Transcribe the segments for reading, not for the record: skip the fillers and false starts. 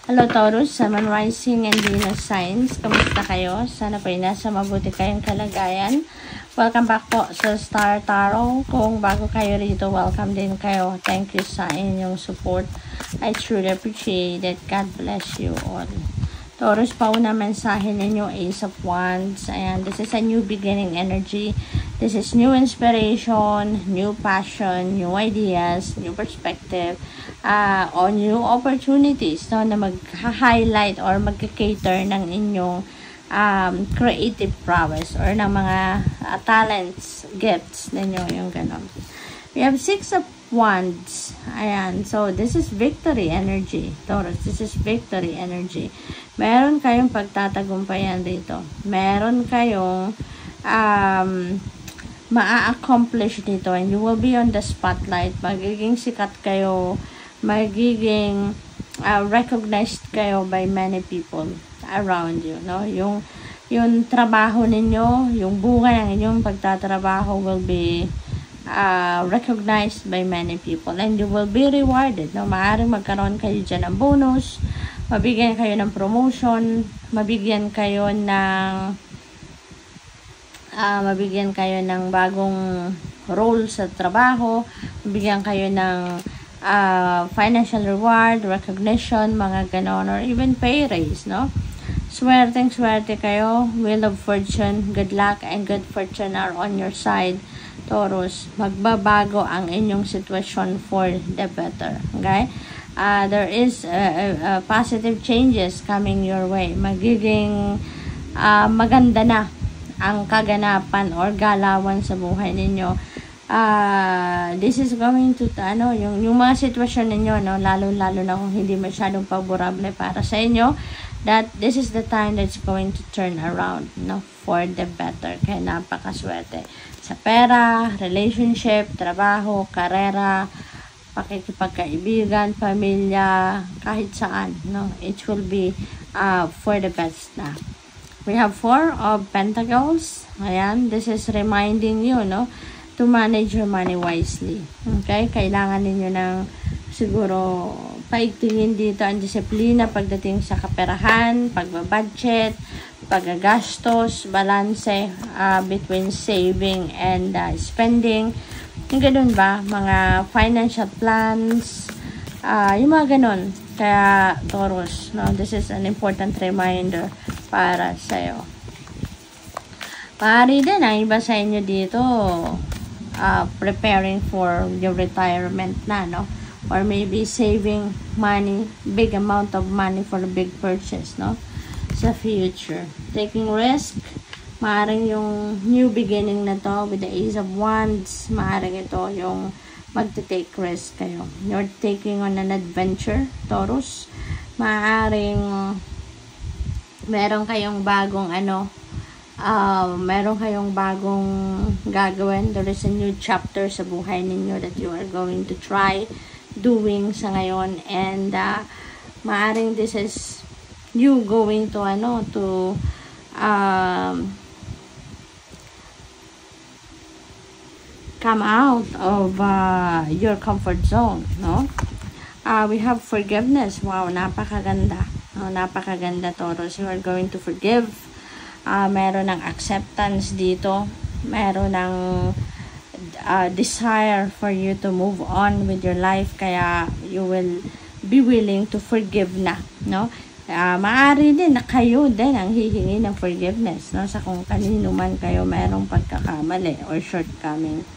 Hello Taurus, Sun, Rising and Venus signs. Kamusta kayo? Sana po ay nasa mabuti kayong kalagayan. Welcome back po sa Star Tarot. Kung bago kayo rito, welcome din kayo. Thank you sa inyong support. I truly appreciate it. God bless you all. Taurus, pauna mensahe ninyo, Ace of Wands. Ayan, this is a new beginning energy. This is new inspiration, new passion, new ideas, new perspective, or new opportunities, no, na mag-highlight or mag-cater ng inyong creative prowess or ng mga talents, gifts ninyo, yung ganon. We have 6 of Wands. Ayan, so this is victory energy, Taurus. This is victory energy. Meron kayong pagtatagumpayan dito. Meron kayong ma-accomplish dito and you will be on the spotlight. Magiging sikat kayo, magiging recognized kayo by many people around you, no? Yung trabaho ninyo, yung bunga ng inyong pagtatrabaho will be recognized by many people and you will be rewarded, no? Maaaring magkaroon kayo dyan ng bonus, mabigyan kayo ng promotion, mabigyan kayo ng bagong role sa trabaho, mabigyan kayo ng financial reward, recognition, mga ganon, or even pay raise, no? Swerte kayo, wheel of fortune, good luck and good fortune are on your side, Taurus. Magbabago ang inyong sitwasyon for the better, okay? There is positive changes coming your way. Magiging maganda na ang kaganapan or galawan sa buhay ninyo. This is going to yung mga sitwasyon ninyo, no, lalo na kung hindi masyadong favorable para sa inyo, that this is the time that's going to turn around, no, for the better. Kaya napakaswerte sa pera, relationship, trabaho, karera, pakikipagkaibigan, pamilya, kahit saan, no, it will be for the best na. We have 4 of Pentacles. Ayan, this is reminding you, no, to manage your money wisely. Okay? Kailangan ninyo ng siguro paigtingin dito ang disiplina pagdating sa kaperahan, pagbabudget, paggagastos, balanse between saving and spending. Yung ganun ba? Mga financial plans, yung mga ganun. Kaya, Taurus, no, this is an important reminder para sa'yo. Maaari din ang iba sa inyo dito preparing for your retirement na, no? Or maybe saving money, big amount of money for a big purchase, no? Sa future. Taking risk, maaaring yung new beginning na to with the Ace of Wands, maaaring ito yung magte-take risk kayo. You're taking on an adventure, Taurus. Maaaring meron kayong bagong gagawin. There is a new chapter sa buhay ninyo that you are going to try doing sa ngayon, and maaaring this is you going to come out of your comfort zone, no? We have forgiveness. Wow, napakaganda. Napakaganda, Taurus. You are going to forgive. Meron ng acceptance dito. Meron ng desire for you to move on with your life. Kaya you will be willing to forgive na, no? Maaari din na kayo din ang hihingi ng forgiveness, no? Sa kung kanino man kayo merong pagkakamali or shortcoming.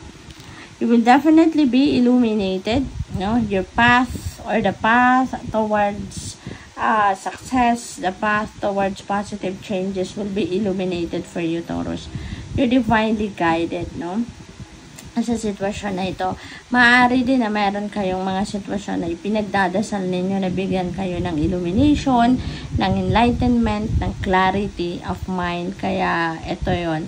You will definitely be illuminated, no? Your path or the path towards success, the path towards positive changes will be illuminated for you, Taurus. You're divinely guided, no? Sa sitwasyon na ito, maaari din na meron kayong mga sitwasyon na ipinagdadasal ninyo na bigyan kayo ng illumination, ng enlightenment, ng clarity of mind. Kaya ito yon.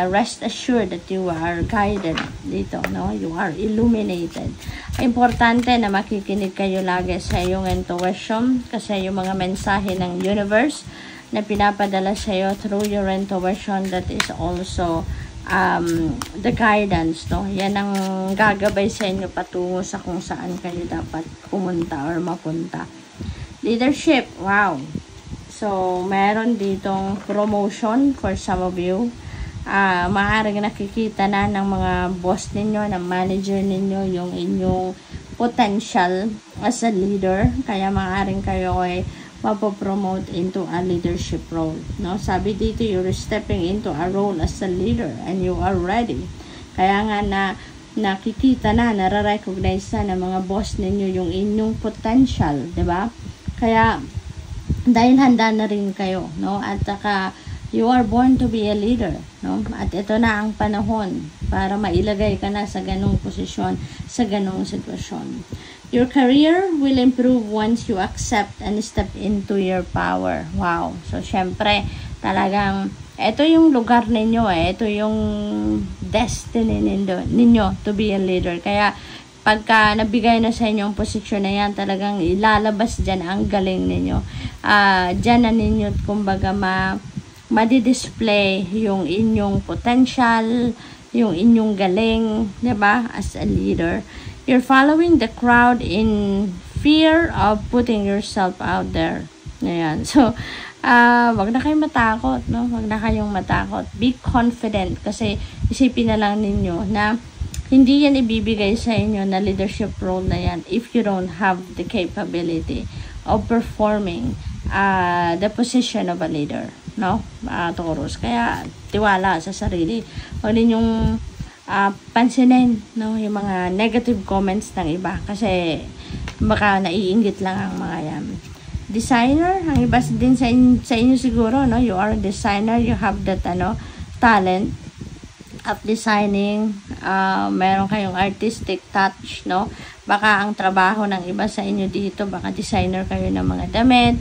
Rest assured that you are guided dito, no? You are illuminated. Importante na makikinig kayo lagi sa iyong intuition kasi yung mga mensahe ng universe na pinapadala sa iyo through your intuition, that is also the guidance, no? Yan ang gagabay sa inyo patungo sa kung saan kayo dapat pumunta or mapunta. Leadership, wow. So, meron ditong promotion for some of you. Maaaring nakikita na ng mga boss ninyo, ng manager ninyo, yung inyong potential as a leader. Kaya maaaring kayo ay mapopromote into a leadership role. No? Sabi dito, you're stepping into a role as a leader and you are ready. Kaya nga nakikita na, nare-recognize na ng mga boss ninyo yung inyong potential, 'di ba? Kaya dahil handa na rin kayo, no? At saka you are born to be a leader, no? At ito na ang panahon para mailagay ka na sa ganung posisyon, sa ganung sitwasyon. Your career will improve once you accept and step into your power. Wow. So syempre, talagang ito yung lugar ninyo ito yung destiny ninyo to be a leader. Kaya pagka nabigay na sa inyo ang posisyon na yan, talagang ilalabas dyan ang galing ninyo. Dyan na ninyo kumbaga madi-display yung inyong potential, yung inyong galing, 'di ba? As a leader, you're following the crowd in fear of putting yourself out there. Ayan. So, wag na kayong matakot, no? Wag na kayong matakot. Be confident kasi isipin na lang ninyo na hindi yan ibibigay sa inyo na leadership role na yan if you don't have the capability of performing the position of a leader, no? Taurus. Kaya tiwala sa sarili. Huwag ninyong pansinin, no, yung mga negative comments ng iba kasi baka naiinggit lang ang mga yan. Designer, ang iba din sa inyo siguro, no? You are a designer, you have that talent of designing, meron kayong artistic touch, no? Baka ang trabaho ng iba sa inyo dito, baka designer kayo ng mga damit,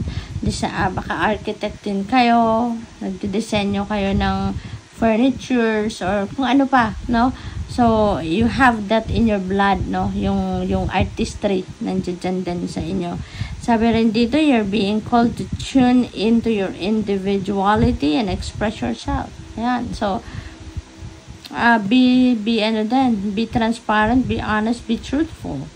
baka architect din kayo, nagdidisenyo kayo ng furnitures or kung ano pa, no? So you have that in your blood, no? Yung artistry nandiyan din sa inyo. Sabi rin dito, you're being called to tune into your individuality and express yourself. Ayan. So be transparent, be honest, be truthful.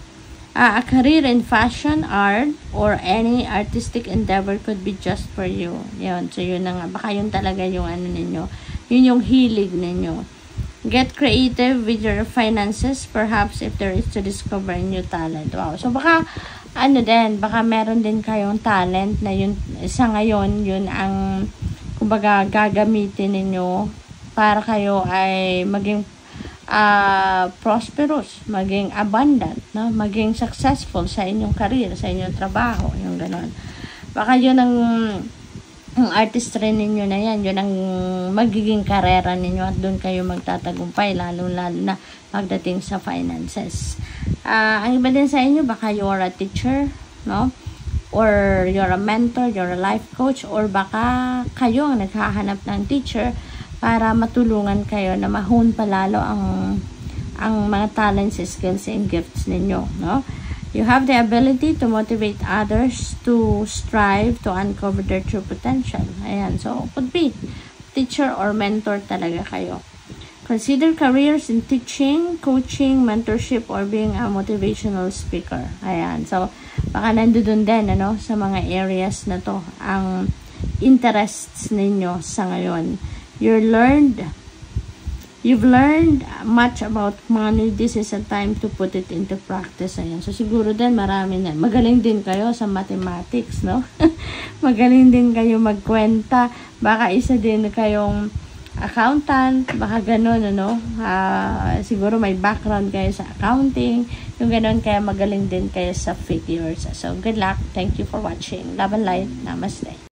A career in fashion, art, or any artistic endeavor could be just for you. Yun. So yun na nga. Baka yun talaga yung ninyo. Yun yung hilig ninyo. Get creative with your finances, perhaps if there is to discover a new talent. Wow. So baka baka meron din kayong talent na yun, sa ngayon, yun ang kumbaga gagamitin ninyo para kayo ay maging prosperous, maging abundant, no? Maging successful sa inyong career, sa inyong trabaho, yung ganon. Baka yun ang artistry ninyo na yan, yun ang magiging karera ninyo at doon kayo magtatagumpay, lalo na pagdating sa finances. Ang iba din sa inyo, baka you are a teacher, no? Or you're a mentor, you're a life coach, or baka kayo ang naghahanap ng teacher para matulungan kayo na mahon palalo ang mga talents, skills, and gifts ninyo, no? You have the ability to motivate others to strive to uncover their true potential. Ayan, so could be teacher or mentor talaga kayo. Consider careers in teaching, coaching, mentorship, or being a motivational speaker. Ayan, so baka nandoon din sa mga areas na to ang interests ninyo sa ngayon. You've learned much about money. This is a time to put it into practice. Ayan. So, siguro din marami na. Magaling din kayo sa mathematics, no? Magaling din kayo magkwenta. Baka isa din kayong accountant. Baka ganun, siguro may background kayo sa accounting. Yung ganun, kaya magaling din kayo sa figures. So, good luck. Thank you for watching. Love and light. Namaste.